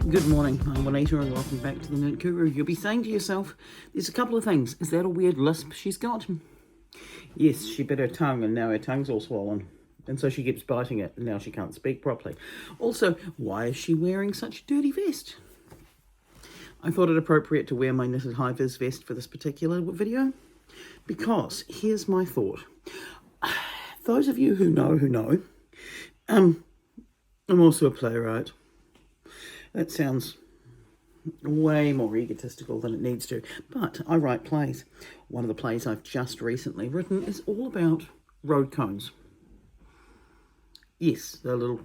Good morning, I'm Juanita and welcome back to the Knit Guru. You'll be saying to yourself, there's a couple of things. Is that a weird lisp she's got? Yes, she bit her tongue and now her tongue's all swollen. And so she keeps biting it and now she can't speak properly. Also, why is she wearing such a dirty vest? I thought it appropriate to wear my knitted high-vis vest for this particular video because here's my thought. Those of you who know, I'm also a playwright. That sounds way more egotistical than it needs to, but I write plays. One of the plays I've just recently written is all about road cones. Yes, the little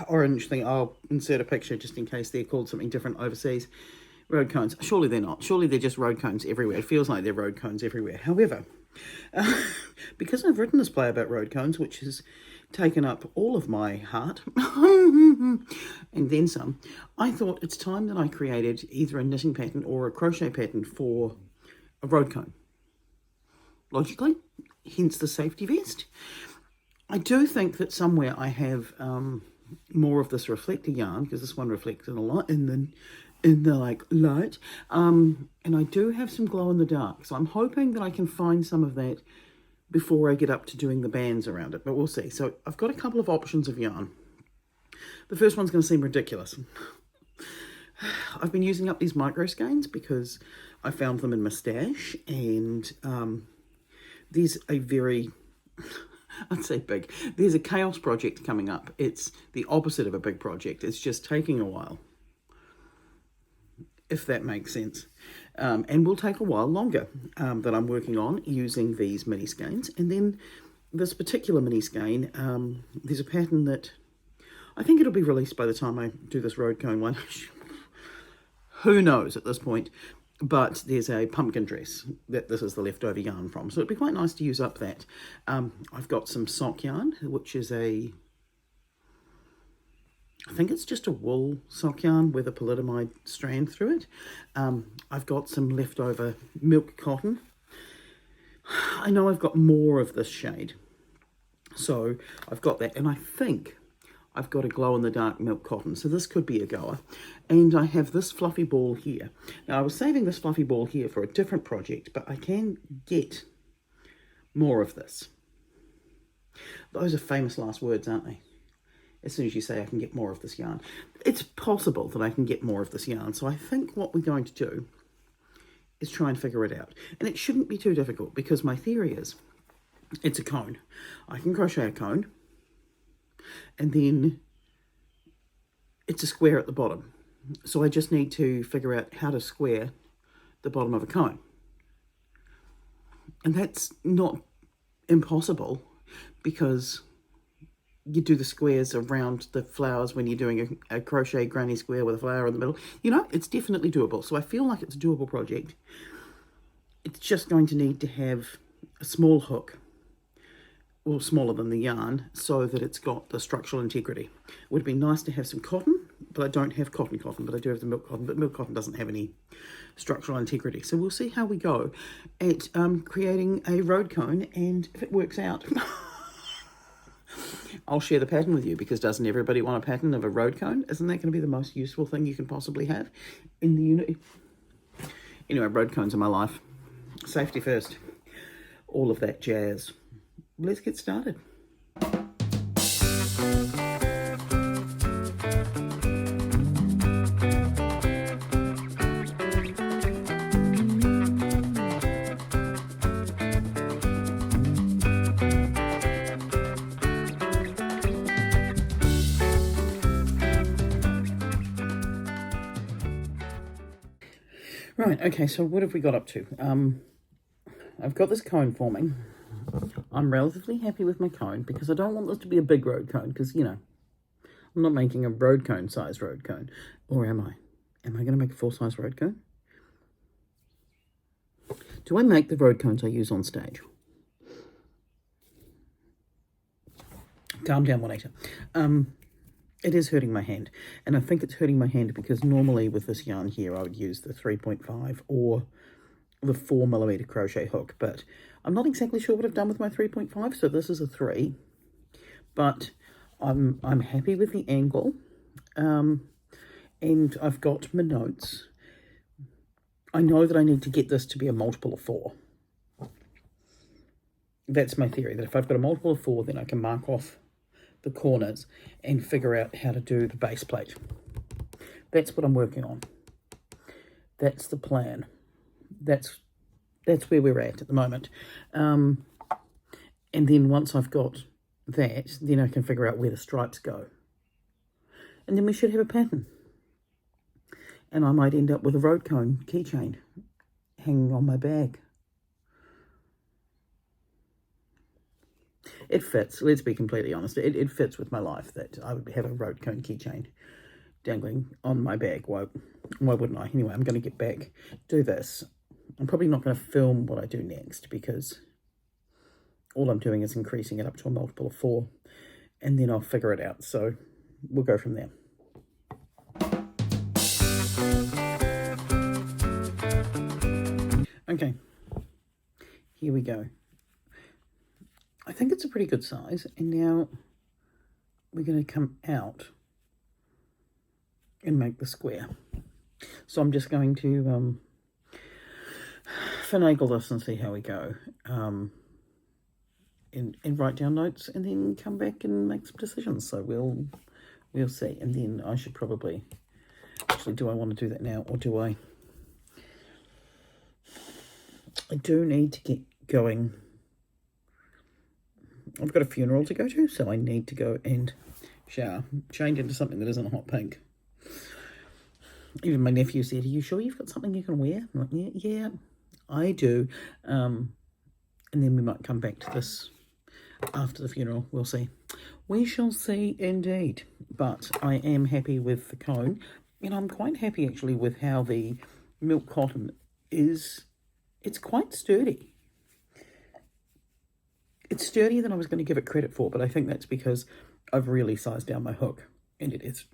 orange thing. I'll insert a picture just in case they're called something different overseas. Road cones. Surely they're not. Surely they're just road cones everywhere. It feels like they're road cones everywhere. However, because I've written this play about road cones, which has taken up all of my heart, and then some, I thought it's time that I created either a knitting pattern or a crochet pattern for a road cone. Logically, hence the safety vest. I do think that somewhere I have more of this reflector yarn, because this one reflects in a lot in the like light, and I do have some glow in the dark, so I'm hoping that I can find some of that before I get up to doing the bands around it, but we'll see. So I've got a couple of options of yarn. The first one's going to seem ridiculous. I've been using up these micro skeins because I found them in my stash, and there's a very, I'd say big, there's a chaos project coming up. It's the opposite of a big project. It's just taking a while, if that makes sense. And will take a while longer that I'm working on using these mini skeins. And then this particular mini skein, there's a pattern that I think it'll be released by the time I do this road cone one. Who knows at this point? But there's a pumpkin dress that this is the leftover yarn from. So it'd be quite nice to use up that. I've got some sock yarn, which is I think it's just a wool sock yarn with a polyamide strand through it. I've got some leftover milk cotton. I know I've got more of this shade, so I've got that, and I think I've got a glow-in-the-dark milk cotton, so this could be a goer. And I have this fluffy ball here. Now, I was saving this fluffy ball here for a different project, but I can get more of this. Those are famous last words, aren't they? As soon as you say I can get more of this yarn. It's possible that I can get more of this yarn, so I think what we're going to do is try and figure it out. And it shouldn't be too difficult, because my theory is it's a cone. I can crochet a cone, and then it's a square at the bottom. So I just need to figure out how to square the bottom of a cone. And that's not impossible, because you do the squares around the flowers when you're doing a crochet granny square with a flower in the middle. You know, it's definitely doable. So I feel like it's a doable project. It's just going to need to have a small hook, or smaller than the yarn, so that it's got the structural integrity. It would be nice to have some cotton, but I don't have cotton, but I do have the milk cotton, but milk cotton doesn't have any structural integrity. So we'll see how we go at creating a road cone, and if it works out, I'll share the pattern with you, because doesn't everybody want a pattern of a road cone? Isn't that going to be the most useful thing you can possibly have in the unit? Anyway, road cones are my life. Safety first. All of that jazz. Let's get started. Right, okay, so what have we got up to? I've got this cone forming. I'm relatively happy with my cone, because I don't want this to be a big road cone, because, you know, I'm not making a road cone size road cone. Or am I? Am I going to make a full-size road cone? Do I make the road cones I use on stage? Calm down, Juanita. It is hurting my hand, and I think it's hurting my hand because normally with this yarn here I would use the 3.5 or the 4mm crochet hook, but I'm not exactly sure what I've done with my 3.5, so this is a 3, but I'm happy with the angle, and I've got my notes. I know that I need to get this to be a multiple of 4. That's my theory, that if I've got a multiple of 4, then I can mark off the corners and figure out how to do the base plate. That's what I'm working on. That's the plan. That's where we're at the moment. And then once I've got that, then I can figure out where the stripes go. And then we should have a pattern. And I might end up with a road cone keychain hanging on my bag. It fits, let's be completely honest. It fits with my life that I would have a road cone keychain dangling on my bag. Why wouldn't I? Anyway, I'm going to get back, do this. I'm probably not going to film what I do next because all I'm doing is increasing it up to a multiple of 4, and then I'll figure it out. So we'll go from there. Okay, here we go. I think it's a pretty good size, and now we're going to come out and make the square. So I'm just going to finagle this and see how we go, and write down notes, and then come back and make some decisions. So we'll see. And then I should probably, actually, do I want to do that now, or do I do need to get going. I've got a funeral to go to, so I need to go and shower. Change into something that isn't hot pink. Even my nephew said, "Are you sure you've got something you can wear?" I'm like, yeah, I do. And then we might come back to this after the funeral. We'll see. We shall see indeed. But I am happy with the cone. And I'm quite happy actually with how the milk cotton is. It's quite sturdy. It's sturdier than I was going to give it credit for, but I think that's because I've really sized down my hook, and it is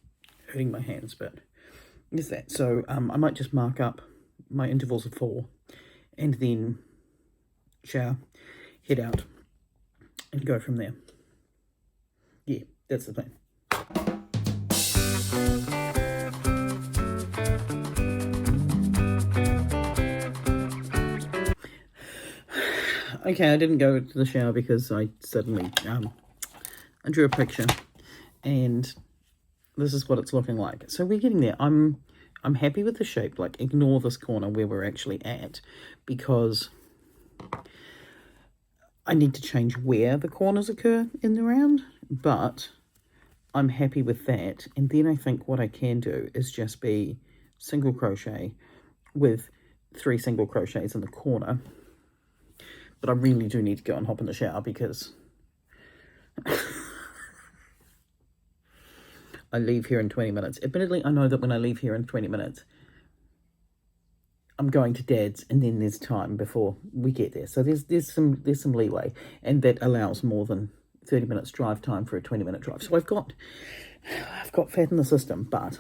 hurting my hands, but is that. So I might just mark up my intervals of 4, and then shower, head out, and go from there. Yeah, that's the plan. Okay, I didn't go to the shower because I suddenly I drew a picture, and this is what it's looking like. So we're getting there. I'm happy with the shape. Like, ignore this corner where we're actually at, because I need to change where the corners occur in the round, but I'm happy with that. And then I think what I can do is just be single crochet with 3 single crochets in the corner. But I really do need to go and hop in the shower because I leave here in 20 minutes. Admittedly, I know that when I leave here in 20 minutes, I'm going to Dad's, and then there's time before we get there. So there's some leeway, and that allows more than 30 minutes drive time for a 20-minute drive. So I've got fat in the system, but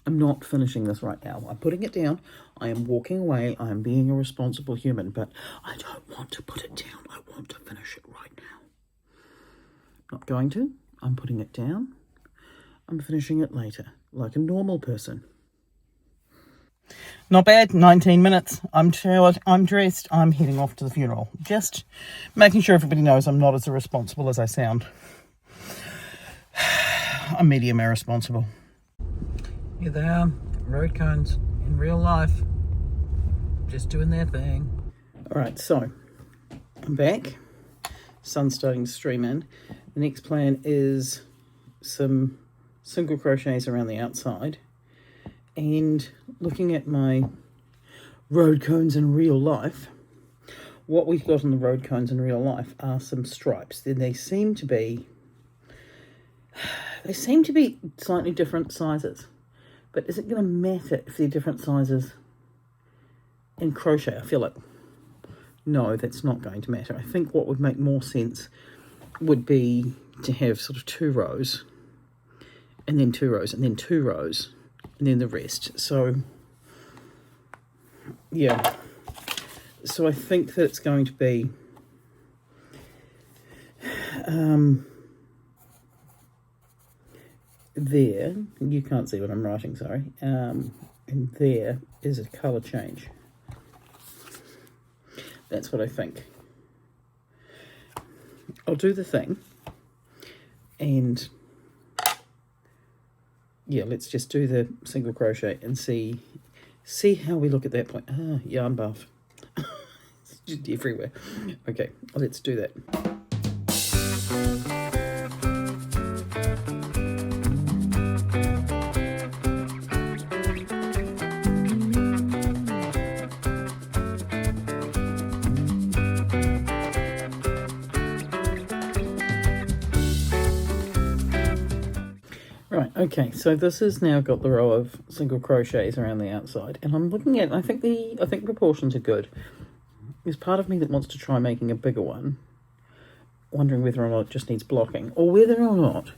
I'm not finishing this right now. I'm putting it down. I am walking away. I am being a responsible human, but I don't want to put it down. I want to finish it right now. Not going to. I'm putting it down. I'm finishing it later, like a normal person. Not bad. 19 minutes. I'm showered. I'm dressed. I'm heading off to the funeral. Just making sure everybody knows I'm not as irresponsible as I sound. I'm medium irresponsible. Here they are, road cones in real life, just doing their thing. All right, so I'm back. Sun's starting to stream in. The next plan is some single crochets around the outside, and looking at my road cones in real life. What we've got on the road cones in real life are some stripes. Then they seem to be slightly different sizes. But is it going to matter if they're different sizes in crochet? I feel like, no, that's not going to matter. I think what would make more sense would be to have sort of 2 rows, and then 2 rows, and then 2 rows, and then the rest. So, yeah. So I think that it's going to be there, you can't see what I'm writing, sorry, and there is a colour change. That's what I think. I'll do the thing, and yeah, let's just do the single crochet and see how we look at that point. Yarn buff. It's just everywhere. Okay, let's do that. Right, okay, so this has now got the row of single crochets around the outside, and I'm looking at, I think proportions are good. There's part of me that wants to try making a bigger one, wondering whether or not it just needs blocking, or whether or not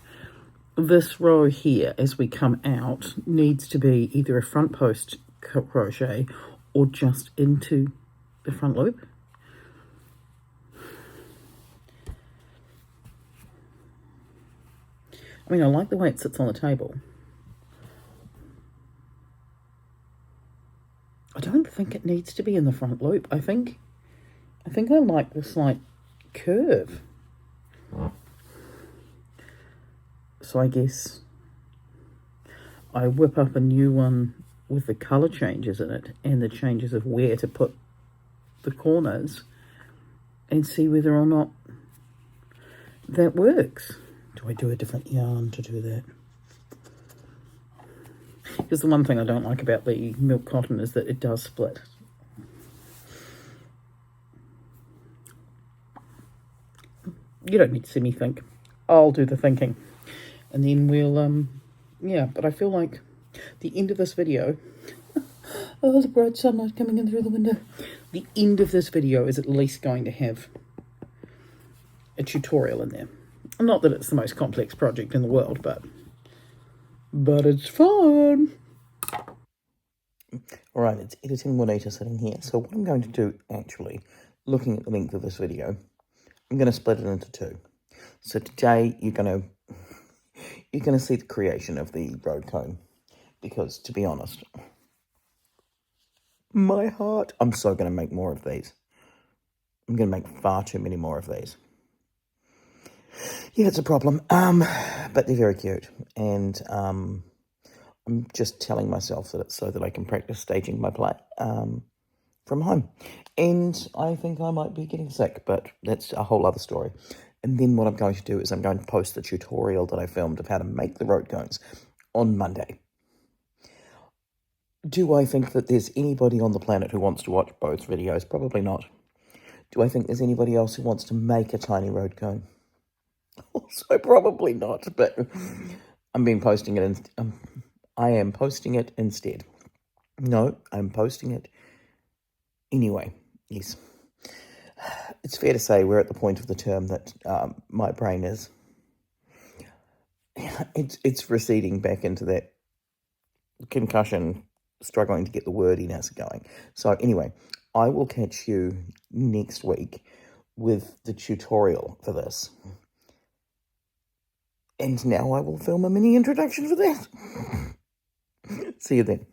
this row here, as we come out, needs to be either a front post crochet or just into the front loop. I mean, I like the way it sits on the table. I don't think it needs to be in the front loop. I think I like the slight curve. So I guess I whip up a new one with the colour changes in it and the changes of where to put the corners and see whether or not that works. Do I do a different yarn to do that? Because the one thing I don't like about the milk cotton is that it does split. You don't need to see me think. I'll do the thinking. And then we'll, yeah, but I feel like the end of this video... oh, the bright sunlight coming in through the window. The end of this video is at least going to have a tutorial in there. Not that it's the most complex project in the world, but it's fun. All right, it's editing Juanita sitting here. So what I'm going to do, actually, looking at the length of this video, I'm going to split it into two. So today you're going to see the creation of the road cone, because to be honest, my heart, I'm so going to make more of these. I'm going to make far too many more of these. Yeah, it's a problem, but they're very cute, and I'm just telling myself that it's so that I can practice staging my play from home, and I think I might be getting sick, but that's a whole other story. And then what I'm going to do is I'm going to post the tutorial that I filmed of how to make the road cones on Monday. Do I think that there's anybody on the planet who wants to watch both videos? Probably not. Do I think there's anybody else who wants to make a tiny road cone? Also, probably not, but I'm posting it. I am posting it instead. No, I'm posting it anyway. Yes, it's fair to say we're at the point of the term that my brain is. It's receding back into that concussion, struggling to get the wordiness going. So anyway, I will catch you next week with the tutorial for this. And now I will film a mini introduction for that. See you then.